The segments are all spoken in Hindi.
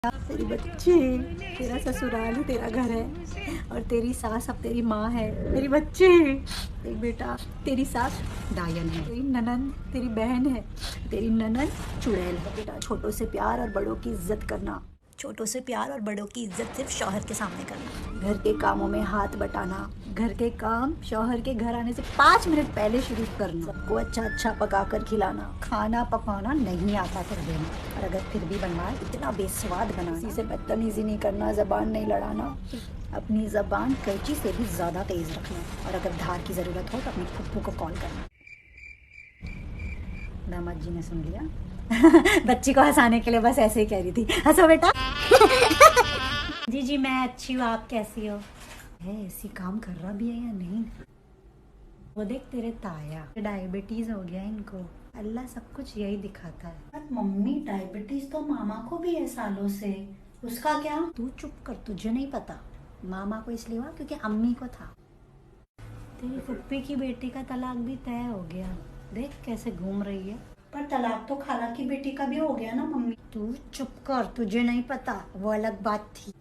तेरी बच्ची, तेरा ससुराल ही तेरा घर है और तेरी सास अब तेरी माँ है। तेरी बच्ची, तेरी बेटा, तेरी सास डायन है, तेरी ननंद तेरी बहन है, तेरी ननंद चुड़ैल है। बेटा, छोटों से प्यार और बड़ों की इज्जत करना, छोटों से प्यार और बड़ों की इज्जत सिर्फ शौहर के सामने करना। घर के कामों में हाथ बटाना, घर के काम शौहर के घर आने से 5 मिनट पहले शुरू करना। सबको अच्छा अच्छा पका कर खिलाना। खाना पकाना नहीं आता कर देना, और अगर फिर भी बनवाए इतना बेस्वाद बनाना। किसी से बदतमीजी नहीं करना, जबान नहीं लड़ाना। अपनी जबान कैंची से भी ज्यादा तेज रखना, और अगर धार की जरूरत हो तो अपनी फुप्पू को कॉल करना। दामाद जी ने सुन लिया। बच्ची को हंसाने के लिए बस ऐसे ही कह रही थी, हंसो बेटा। जी जी मैं अच्छी हूँ, आप कैसी हो? है ऐसी काम कर रहा भी है या नहीं? वो देख तेरे ताया, डायबिटीज हो गया इनको। अल्लाह सब कुछ यही दिखाता है। पर मम्मी, डायबिटीज तो मामा को भी है सालों से, उसका क्या? तू चुप कर, तुझे नहीं पता। मामा को इसलिए हुआ क्योंकि अम्मी को था। तेरी फुप्पी की बेटी का तलाक भी तय हो गया, देख कैसे घूम रही है। पर तलाक तो खाला की बेटी का भी हो गया ना मम्मी। तू चुप कर, तुझे नहीं पता, वो अलग बात थी।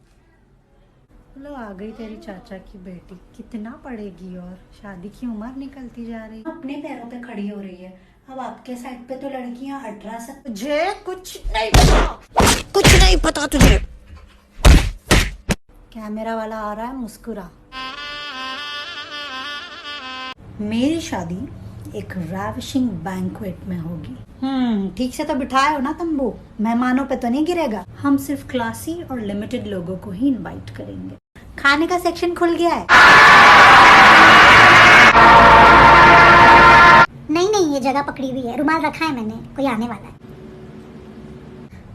लो आ गई तेरी चाचा की बेटी। कितना पढ़ेगी और शादी की उम्र निकलती जा रही है, अपने पैरों पे खड़ी हो रही है। अब आपके साइड पे तो लड़कियां 18 से। तुझे कुछ नहीं पता, कुछ नहीं पता तुझे। कैमरा वाला आ रहा है, मुस्कुरा। मेरी शादी एक रैविशिंग बैंक्वेट में होगी। ठीक से तो बिठाए हो ना तंबू, मेहमानों पे तो नहीं गिरेगा। हम सिर्फ क्लासी और लिमिटेड लोगों को ही इनवाइट करेंगे। खाने का सेक्शन खुल गया है। नहीं नहीं, ये जगह पकड़ी हुई है, रुमाल रखा है मैंने, कोई आने वाला है।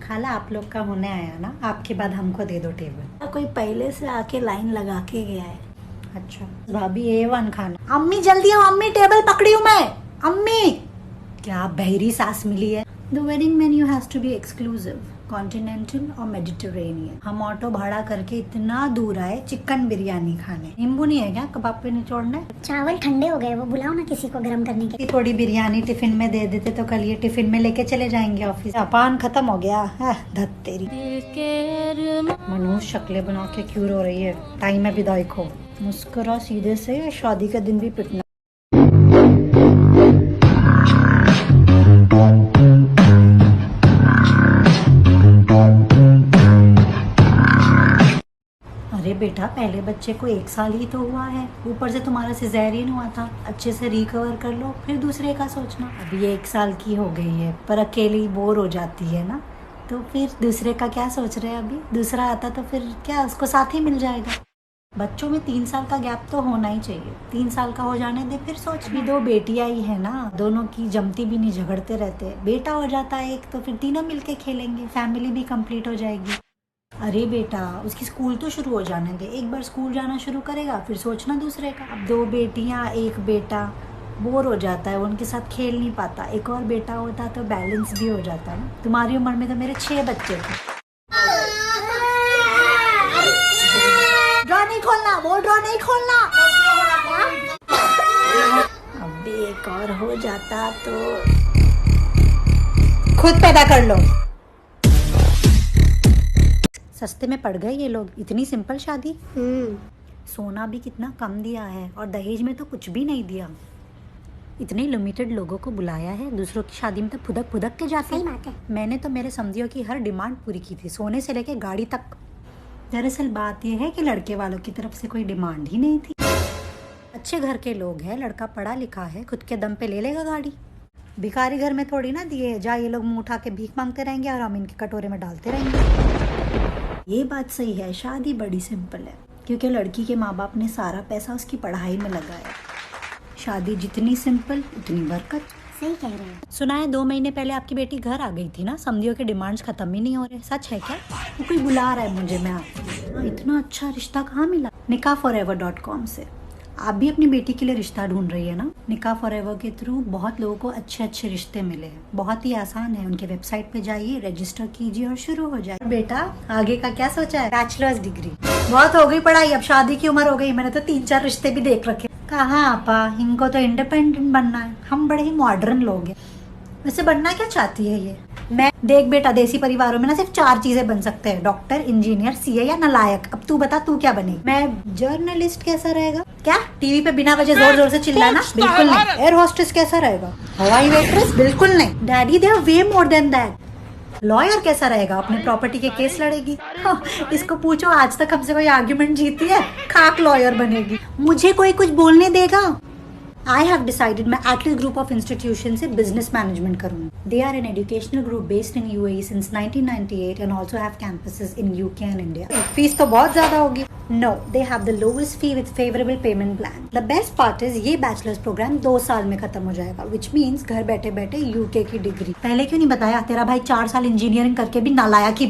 खाला आप लोग का होने आया ना, आपके बाद हमको दे दो टेबल। कोई पहले से आके लाइन लगा के गया है। अच्छा भाभी A1 खाना। अम्मी जल्दी आओ, अम्मी टेबल पकड़ी हूँ मैं। अम्मी, क्या बहरी सास मिली है। The wedding menu has to be exclusive, continental और मेडिटेरेनियन। हम ऑटो भाड़ा करके इतना दूर आए चिकन बिरयानी खाने। नींबू नहीं है क्या कबाब पे निचोड़ने? चावल ठंडे हो गए, वो बुलाओ ना किसी को गर्म करने के लिए। थोड़ी बिरयानी टिफिन में दे देते तो कल ये टिफिन में लेके चले जाएंगे ऑफिस। पान खत्म हो गया है, धत तेरी। मनुष्य शक्लें बना के क्यों रो रही है? टाइम है विदाई को। मुस्कुरा सीधे से, शादी का दिन भी पिटना। अरे बेटा, पहले बच्चे को 1 साल ही तो हुआ है, ऊपर से तुम्हारा सिजेरियन हुआ था। अच्छे से रिकवर कर लो, फिर दूसरे का सोचना। अभी 1 साल की हो गई है, पर अकेली बोर हो जाती है ना, तो फिर दूसरे का क्या सोच रहे हैं? अभी दूसरा आता तो फिर क्या उसको साथ ही मिल जाएगा। बच्चों में 3 साल का गैप तो होना ही चाहिए। 3 साल का हो जाने दे, फिर सोच भी। 2 बेटियां ही है ना, दोनों की जमती भी नहीं, झगड़ते रहते। बेटा हो जाता है एक तो फिर तीनों मिलके खेलेंगे, फैमिली भी कंप्लीट हो जाएगी। अरे बेटा, उसकी स्कूल तो शुरू हो जाने दे। एक बार स्कूल जाना शुरू करेगा फिर सोचना दूसरे का। अब 2 बेटियां 1 बेटा, बोर हो जाता है, उनके साथ खेल नहीं पाता। एक और बेटा होता तो बैलेंस भी हो जाता ना। तुम्हारी उम्र में तो मेरे 6 बच्चे थे। ड्रॉ नहीं खोलना, वो ड्रॉ नहीं खोलना। अब भी एक और हो जाता तो खुद पैदा कर लो। सस्ते में पड़ गए ये लोग, इतनी सिंपल शादी। सोना भी कितना कम दिया है, और दहेज में तो कुछ भी नहीं दिया। इतने लिमिटेड लोगों को बुलाया है, दूसरों की शादी में तो फुदक फुदक के जाते हैं। मैंने तो मेरे समधियों की हर डिमांड पूरी की थी, सोने से लेके गाड़ी तक। दरअसल बात यह है कि लड़के वालों की तरफ से कोई डिमांड ही नहीं थी। अच्छे घर के लोग हैं, लड़का पढ़ा लिखा है, खुद के दम पे ले लेगा गाड़ी। भिखारी घर में थोड़ी ना दिए जा, ये लोग मुंह उठा के भीख मांगते रहेंगे और हम इनके कटोरे में डालते रहेंगे। ये बात सही है, शादी बड़ी सिंपल है, क्योंकि लड़की के माँ बाप ने सारा पैसा उसकी पढ़ाई में लगाया। शादी जितनी सिंपल उतनी बरकत। सही कह रहे हैं। सुना है 2 महीने पहले आपकी बेटी घर आ गई थी ना, समझियो के डिमांड्स खत्म ही नहीं हो रहे। सच है क्या? वो कोई बुला रहा है मुझे, मैं इतना अच्छा रिश्ता कहाँ मिला? nikahforever.com से। आप भी अपनी बेटी के लिए रिश्ता ढूंढ रही है ना? निकाह फॉरएवर के थ्रू बहुत लोगों को अच्छे अच्छे रिश्ते मिले हैं। बहुत ही आसान है, उनके वेबसाइट पे जाइए, रजिस्टर कीजिए और शुरू हो जाए। बेटा आगे का क्या सोचा है? Bachelors degree. बहुत हो गई पढ़ाई, अब शादी की उम्र हो गई। मैंने तो 3-4 रिश्ते भी देख रखे। कहाँ आपा, इनको तो इंडिपेंडेंट बनना है। हम बड़े ही मॉडर्न लोग हैं। वैसे बनना क्या चाहती है ये? मैं देख बेटा, देसी परिवारों में ना सिर्फ 4 चीजें बन सकते हैं, डॉक्टर, इंजीनियर, सीए या नालायक। अब तू बता तू क्या बनेगी? मैं जर्नलिस्ट कैसा रहेगा? क्या टीवी पे बिना वजह जोर जोर से चिल्लाना? बिल्कुल नहीं। एयर होस्टेस कैसा रहेगा? हवाई वेट्रेस? बिल्कुल नहीं। Daddy they are way more than that. Lawyer कैसा रहेगा? अपनी प्रॉपर्टी के केस लड़ेगी। हाँ, इसको पूछो आज तक हमसे कोई आर्ग्यूमेंट जीती है? खाक लॉयर बनेगी। मुझे कोई कुछ बोलने देगा? I have decided मैं एटलिस ग्रुप ऑफ इंस्टीट्यूशन से बिजनेस मैनेजमेंट करूंगी। They are an educational group based in UAE since 1998 and also have campuses in UK and India. Fees तो बहुत ज्यादा होगी। No, they have the lowest fee with favorable payment plan. The best part is ये बैचलर्स प्रोग्राम 2 साल में खत्म हो जाएगा, which means घर बैठे बैठे UK की डिग्री। पहले क्यों नहीं बताया? तेरा भाई 4 साल इंजीनियरिंग करके भी नालायक ही